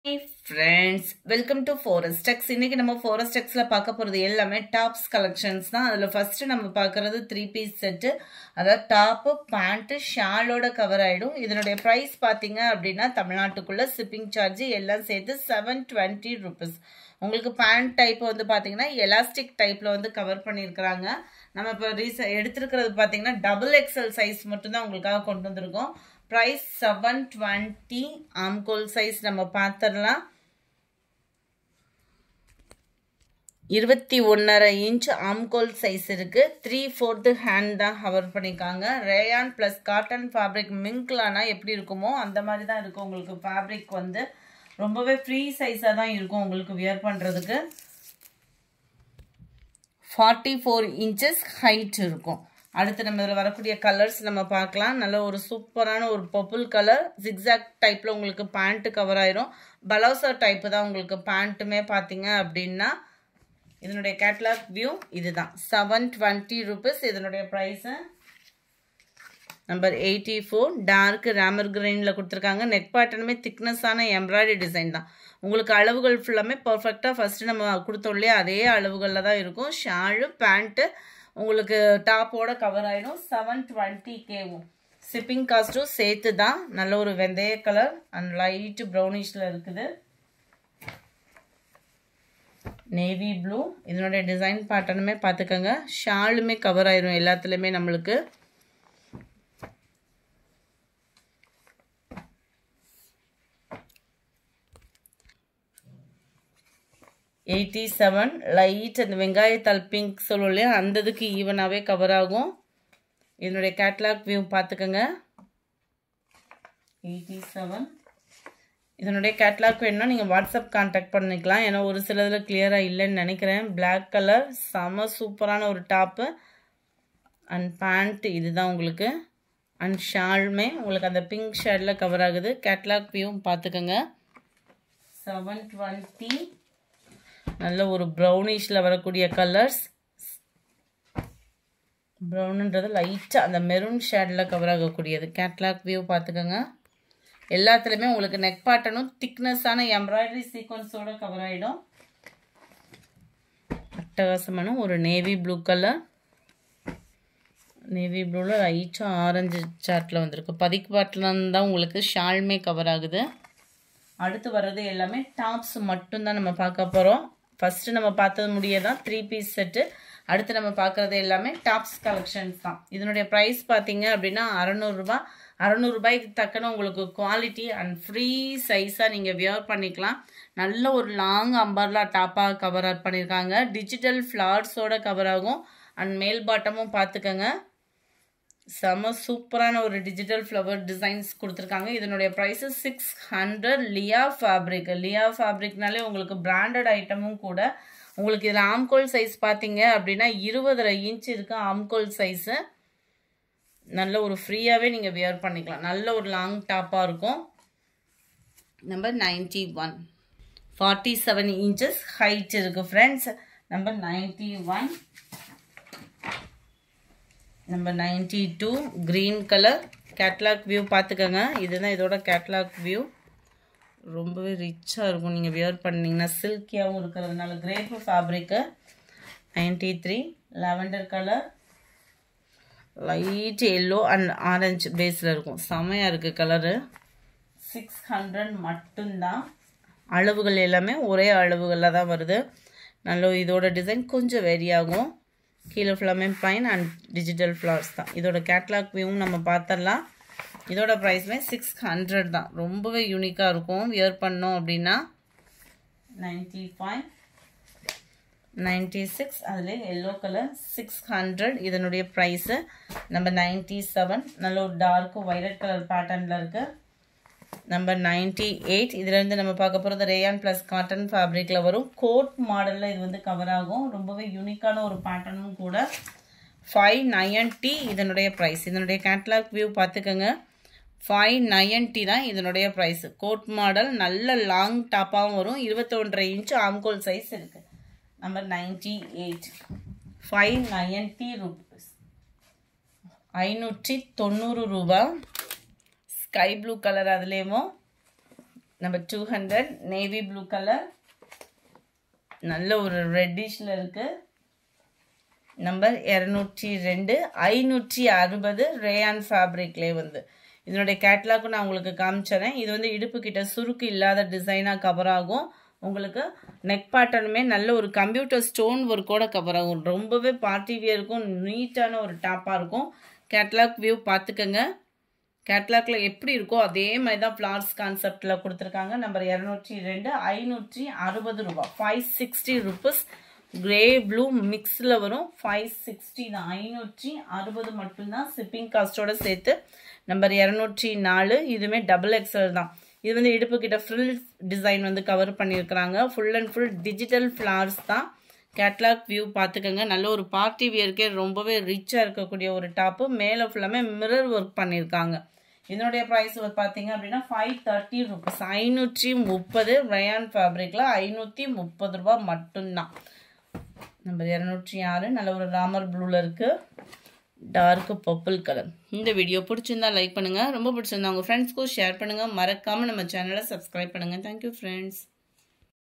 Hey friends, welcome to Forest X. இன்னைக்கு நம்ம Forest Xல பார்க்க போறது எல்லாமே டாப்ஸ் கலெக்ஷன்ஸ் தான். அதுல ஃபர்ஸ்ட் நம்ம பார்க்கிறது 3 பீஸ் செட். அதாவது டாப், பேண்ட், ஷாலோட கவர் ஆயிடும். இதனுடைய பிரைஸ் பாத்தீங்க அப்படின்னா தமிழ்நாட்டுக்குள்ள ஷிப்பிங் சார்ஜ் எல்லாம் சேர்த்து 720 rupees. உங்களுக்கு பேண்ட் டைப் வந்து பாத்தீங்கன்னா எலாஸ்டிக் டைப்ல வந்து கவர் பண்ணியிருக்காங்க. நம்ம இப்போ எடுத்திருக்கிறது பாத்தீங்கன்னா டபுள் எக்ஸ்எல் சைஸ் மட்டும் தான் உங்களுக்காக கொண்டு வந்திருக்கோம். Price 720 armhole size நம்ம பார்த்தறலாம் 21.5 inch armhole size இருக்கு 3/4 hand தான் கவர் பண்ணிருக்காங்க rayon plus cotton fabric மிங்க்லானா எப்படி இருக்குமோ அந்த மாதிரி தான் இருக்கு உங்களுக்கு fabric வந்து ரொம்பவே ஃப்ரீ சைஸா தான் இருக்கும் உங்களுக்கு wear பண்றதுக்கு 44 inches height இருக்கும் அடுத்து நம்ம இதல வரக்கூடிய கலர்ஸ் நம்ம பார்க்கலாம் நல்ல ஒரு சூப்பரான ஒரு பர்பிள் கலர் zigzag டைப்ல உங்களுக்கு பேண்ட் கவர் ஆயிரும் பலோசா டைப் தான் உங்களுக்கு பேண்ட்மே பாத்தீங்க அப்படினா இதனுடைய கேட்டலாக் வியூ இதுதான் 720 rupees இதனுடைய பிரைஸ் நம்பர் 84 டார்க் ராமர் கிரீன்ல கொடுத்திருக்காங்க நெக் பேட்டர்னுமே திக்னஸ் ஆன எம்ப்ராய்டரி டிசைன் தான் உங்களுக்கு அளவுகள் ஃபுல்லாமே பெர்ஃபெக்ட்டா ஃபர்ஸ்ட் நம்ம கொடுத்தோம்ல அதே அளவுகள்ல தான் இருக்கும் ஷால் பேண்ட் உங்களுக்கு டாப்போட கவர் ஆயிடும் 720 கேவும் ஷிப்பிங் காஸ்டும் சேர்த்து தான் நல்ல ஒரு வெந்தய கலர் அண்ட் லைட் ப்ரௌனிஷ்ல இருக்குது நேவி ப்ளூ இதனுடைய டிசைன் பேட்டர்னுமே பார்த்துக்கங்க ஷாலுமே கவர் ஆயிரும் எல்லாத்துலயுமே நம்மளுக்கு லைட் அந்த வெங்காயத்தால் பிங்க் சொல்லுவோம்லையா அந்த இதுக்கு ஈவனாகவே கவர் ஆகும் இதனுடைய கேட்டலாக் வியூ பார்த்துக்கோங்க 87 இதனுடைய கேட்டலாக் வேணும்னா நீங்கள் வாட்ஸ்அப் கான்டாக்ட் பண்ணிக்கலாம் ஏன்னா ஒரு சிலதில் கிளியராக இல்லைன்னு நினைக்கிறேன் பிளாக் கலர் செம சூப்பரான ஒரு டாப்பு அண்ட் பேண்ட் இதுதான் உங்களுக்கு அண்ட் ஷாலுமே உங்களுக்கு அந்த பிங்க் ஷேடில் கவர் ஆகுது கேட்டலாக் வியூ பார்த்துக்கோங்க 720 நல்ல ஒரு ப்ரௌனிஷ்ல வரக்கூடிய கலர்ஸ் ப்ரௌன்ன்றது லைட்டா அந்த மெரூன் ஷேட்ல கவர் ஆகக்கூடியது கேட்டலாக் வியூ பார்த்துக்கோங்க எல்லாத்துலயுமே உங்களுக்கு நெக் பேட்டர்னும் திக்னஸான எம்ப்ராய்டரி சீக்வன்ஸோட கவர் ஆயிடும் அட்டகாசமான ஒரு நேவி ப்ளூ கலர் நேவி ப்ளூல லைட்டா ஆரஞ்சு சார்ட்ல வந்திருக்கு பதிக்கு பாட்டில் தான் உங்களுக்கு ஷால்மே கவர் ஆகுது அடுத்து வர்றது எல்லாமே டாப்ஸ் மட்டும் தான் நம்ம பார்க்க போறோம் ஃபர்ஸ்ட் நம்ம பார்த்தது முடியதான் 3 பீஸ் செட் அடுத்து நம்ம பார்க்கிறது எல்லாமே டாப்ஸ் கலெக்ஷன்ஸ் தான் இதனுடைய பிரைஸ் பாத்தீங்க அப்படினா 600 ரூபாய்க்கு தக்கன உங்களுக்கு குவாலிட்டி அண்ட் ஃப்ரீ சைஸா நீங்க வியர் பண்ணிக்கலாம் நல்ல ஒரு லாங் அம்பர்லா டாப்பா கவர் பண்ணிருக்காங்க டிஜிட்டல் ஃப்ளார்ஸோட கவர் ஆகும் அண்ட் மேல் பாட்டமும் பார்த்துக்கங்க செம சூப்பரான ஒரு டிஜிட்டல் ஃப்ளவர் டிசைன்ஸ் கொடுத்துருக்காங்க இதனுடைய ப்ரைஸ் 600 லியா ஃபேப்ரிக்னாலே உங்களுக்கு பிராண்டட் ஐட்டமும் கூட உங்களுக்கு இதில் ஆம்கோல் சைஸ் பார்த்தீங்க அப்படின்னா 20 இன்ச் இருக்கு ஆம்கோல் சைஸு நல்ல ஒரு ஃப்ரீயாகவே நீங்கள் வியர் பண்ணிக்கலாம் நல்ல ஒரு லாங் டாப்பாக இருக்கும் நம்பர் 91 47 இன்ச்சஸ் ஹைட் இருக்கு friends number 91 number 92 green colour catalogue view பார்த்துக்கோங்க இதுதான் இதோட கேட்டலாக் வியூ ரொம்பவே ரிச்சாக இருக்கும் நீங்கள் வியர் பண்ணிங்கன்னா சில்கியாகவும் இருக்கிறதுனால கிரேப் ஃபேப்ரிக்கு 93 lavender colour light yellow and orange பேஸில் இருக்கும் செமையாக இருக்குது கலரு 600 மட்டும்தான் அளவுகள் எல்லாமே ஒரே அளவுகளில் தான் வருது நல்ல இதோட டிசைன் கொஞ்சம் வெரி ஆகும் கீழே ஃபுல்லாமே பிளைன் அண்ட் டிஜிட்டல் ஃப்ளவர்ஸ் தான் இதோட கேட்டலாக் வியூவும் நம்ம பார்த்துடலாம் இதோட ப்ரைஸ்மே 600 தான் ரொம்பவே யூனிக்காக இருக்கும் வியர் பண்ணோம் அப்படின்னா 95 96 அதில் எல்லோ கலர் 600 இதனுடைய ப்ரைஸு நம்பர் 97 நல்ல ஒரு டார்க் வைலட் கலர் பேட்டர்னில் இருக்குது நம்பர் 98 இதுலேருந்து நம்ம பார்க்க போகிறது ரேயான் ப்ளஸ் காட்டன் ஃபேப்ரிக்கில் வரும் கோட் மாடலில் இது வந்து கவர் ஆகும் ரொம்பவே யூனிக்கான ஒரு பேட்டர்னும் கூட 590 இதனுடைய ப்ரைஸ் இதனுடைய கேட்டலாக் வியூ பார்த்துக்கோங்க 590 தான் இதனுடைய ப்ரைஸ் கோட் மாடல் நல்ல லாங் டாப்பாகவும் வரும் 21.5 இன்ச் ஆம்கோல் சைஸ் இருக்குது நம்பர் 98 590 rupees 590 ரூபாய் ஸ்கை ப்ளூ கலர் அதுலேயும் நம்பர் 200 நேவி ப்ளூ கலர், நல்ல ஒரு ரெட்டிஷ்ல இருக்கு. நம்பர் 202 560 ரேயான் ஃபேப்ரிக்லேயே வந்து இதனுடைய கேட்லாக்கும் நான் உங்களுக்கு காமிச்சறேன். இது வந்து இடுப்பு கிட்ட சுருக்கு இல்லாத டிசைனாக கவர் ஆகும். உங்களுக்கு நெக் பேட்டர்னுமே நல்ல ஒரு கம்ப்யூட்டர் ஸ்டோன் ஒர்க்கோட கவர் ஆகும். ரொம்பவே பார்ட்டி வியருக்கும் நீட்டான ஒரு டாப்பாக இருக்கும். கேட்லாக் வியூ பார்த்துக்கங்க. கேட்லாக்ல எப்படி இருக்கோ அதே மாதிரி தான் ஃப்ளார்ஸ் கான்செப்டில் கொடுத்துருக்காங்க. நம்பர் 202 560 ரூபா, 560 ருபீஸ். கிரே ப்ளூ மிக்ஸில் வரும். 560 தான், 560 மட்டும்தான் ஷிப்பிங் காஸ்ட்டோட சேர்த்து. நம்பர் 204 இதுவுமே டபுள் எக்ஸல் தான். இது வந்து இடுப்பு கிட்ட ஃப்ரில் டிசைன் வந்து கவர் பண்ணியிருக்கிறாங்க. Full and full digital flowers தான். கேட்லாக் வியூ பார்த்துக்கோங்க. நல்ல ஒரு பார்ட்டி வியருக்கே ரொம்பவே ரிச்சாக இருக்கக்கூடிய ஒரு டாப்பு. மேலே ஃபுல்லாமே மிரர் ஒர்க் பண்ணியிருக்காங்க. இதனுடைய ப்ரைஸ் பார்த்தீங்க அப்படின்னா 530 ருபீஸ், 530 ரயான் ஃபேப்ரிக்கில் 530 ரூபா மட்டும்தான். நம்பர் 206 நல்ல ஒரு ராமர் ப்ளூவில் இருக்குது, டார்க் பர்பிள் கலர். இந்த வீடியோ பிடிச்சிருந்தா லைக் பண்ணுங்கள், ரொம்ப பிடிச்சிருந்தா உங்கள் ஃப்ரெண்ட்ஸ்க்கும் ஷேர் பண்ணுங்கள். மறக்காமல் நம்ம சேனலை சப்ஸ்கிரைப் பண்ணுங்கள். Thank you friends.